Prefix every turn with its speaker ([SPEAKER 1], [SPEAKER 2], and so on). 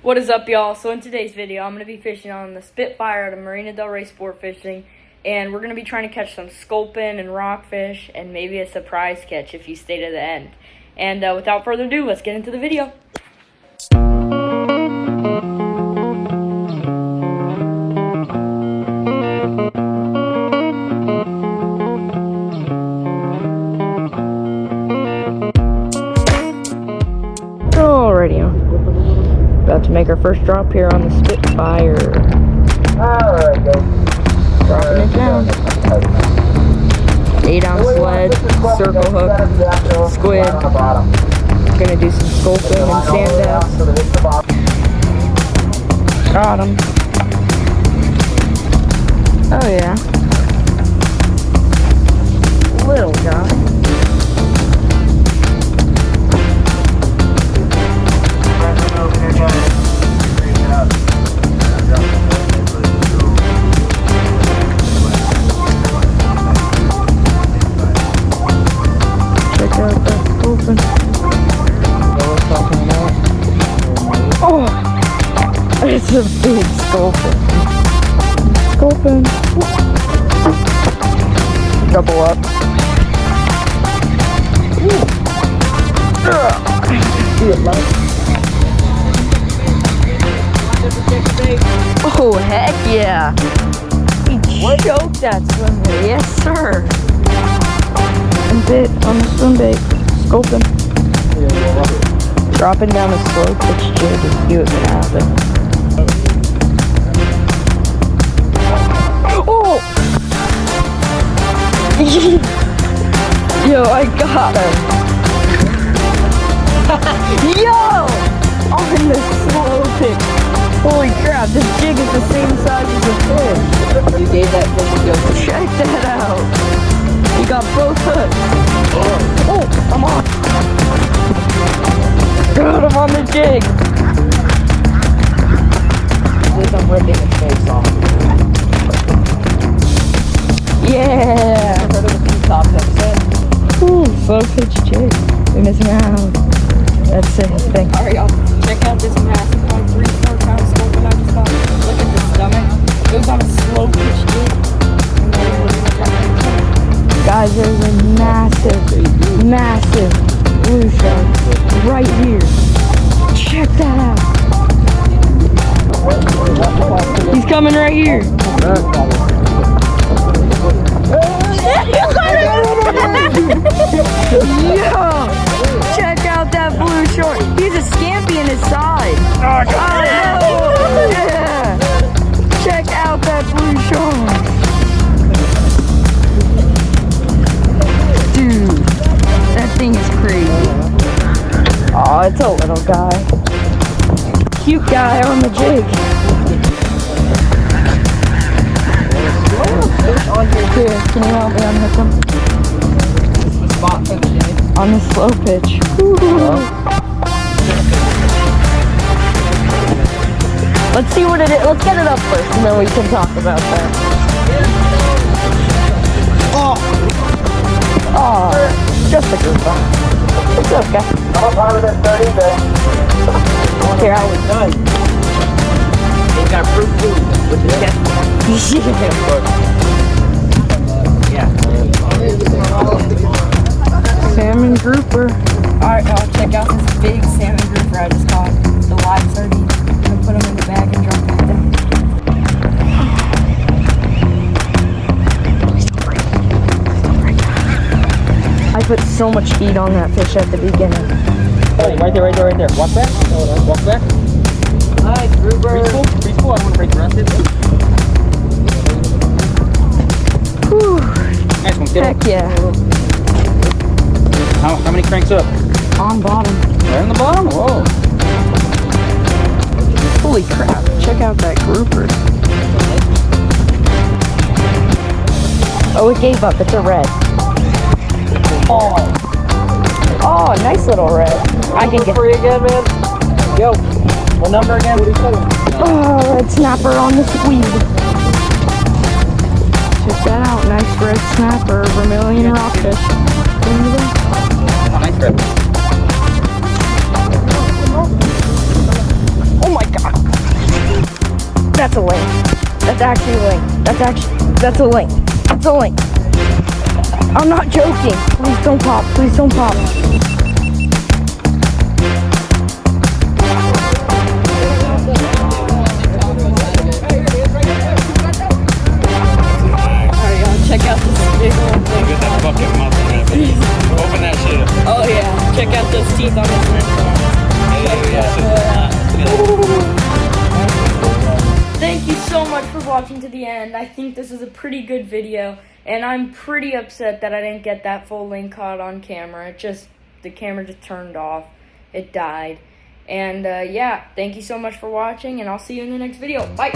[SPEAKER 1] What is up, y'all? So in today's video, I'm going to be fishing on the Spitfire out of Marina del Rey Sportfishing, and we're going to be trying to catch some sculpin and rockfish, and maybe a surprise catch if you stay to the end. And without further ado, let's get into the video. Alrighty, about to make our first drop here on the Spitfire.
[SPEAKER 2] Alright, go.
[SPEAKER 1] Dropping it down. 8-ounce lead, circle hook, squid. Gonna do some sculpin and sand bass. Got him. Oh yeah. Little guy. Oh, it's a big sculpin. Sculpin. Double up. Oh, heck yeah. He choked that swimmer. Yes, sir. And bit on the swim bait. Sculpin. Dropping down a slow pitch jig and see what's gonna happen. Oh! Yo, I got him. Yo! On the slow pitch. Holy crap, this jig is the same size as the fish. You gave that fish a go. Check that out. You got both hooks. Oh, I'm on. God, I'm on the jig. I'm ripping his face off. Yeah. I've heard of the few tops episode. Ooh, slow pitch jig. We're missing out. That's the thing. Alright, y'all. Check out this massive 3-4 pound sculpin I just got. Look at the stomach. It goes on a slow pitch jig. Guys, there's a massive blue shark right here. Check that out. He's coming right here. Yo, check out that blue shark. He's a scampi in his side. Oh, yeah. Check out that blue shark. Dude, that thing is crazy. Oh, it's a little guy. Cute guy on the jig. Here, can you help me unhook him? This is the spot for the jig. On the slow pitch. Let's see what it is. Let's get it up first, and then we can talk about that. Oh, just a grouper. It's okay. Here, I was done. He's got fruit food with the test. Yeah. Salmon grouper. Alright, y'all, check out this big salmon grouper I just caught. The live 30. I'm gonna put them in the bag and drop them down. I put so much heat on that fish at the beginning.
[SPEAKER 2] Hey, right there. Walk back. Walk back.
[SPEAKER 1] Alright, grouper.
[SPEAKER 2] Breathe full. I want to break the rest of it.
[SPEAKER 1] Whew.
[SPEAKER 2] Nice one, kiddo.
[SPEAKER 1] Heck yeah.
[SPEAKER 2] How many cranks up?
[SPEAKER 1] On bottom.
[SPEAKER 2] Right on the bottom? Whoa.
[SPEAKER 1] Holy crap. Check out that grouper. Oh, it gave up. It's a red. Oh, nice little red. I can get
[SPEAKER 2] for you again, man. Yo, what number again?
[SPEAKER 1] Oh, red snapper on the squeeze. Check that out. Nice red snapper, vermilion rockfish.
[SPEAKER 2] Oh, nice grip.
[SPEAKER 1] Oh my god. That's a link. That's actually a link. That's a link. That's a link. I'm not joking. Please don't pop. Please don't pop. Alright, y'all, check out this big one.
[SPEAKER 2] Get that fucking muscle, man. Open that shit up.
[SPEAKER 1] Oh yeah, check out those teeth on this one. Thank you so much for watching to the end. I think this is a pretty good video, and I'm pretty upset that I didn't get that full link caught on camera. The camera just turned off. It died. And yeah, thank you so much for watching, and I'll see you in the next video. Bye!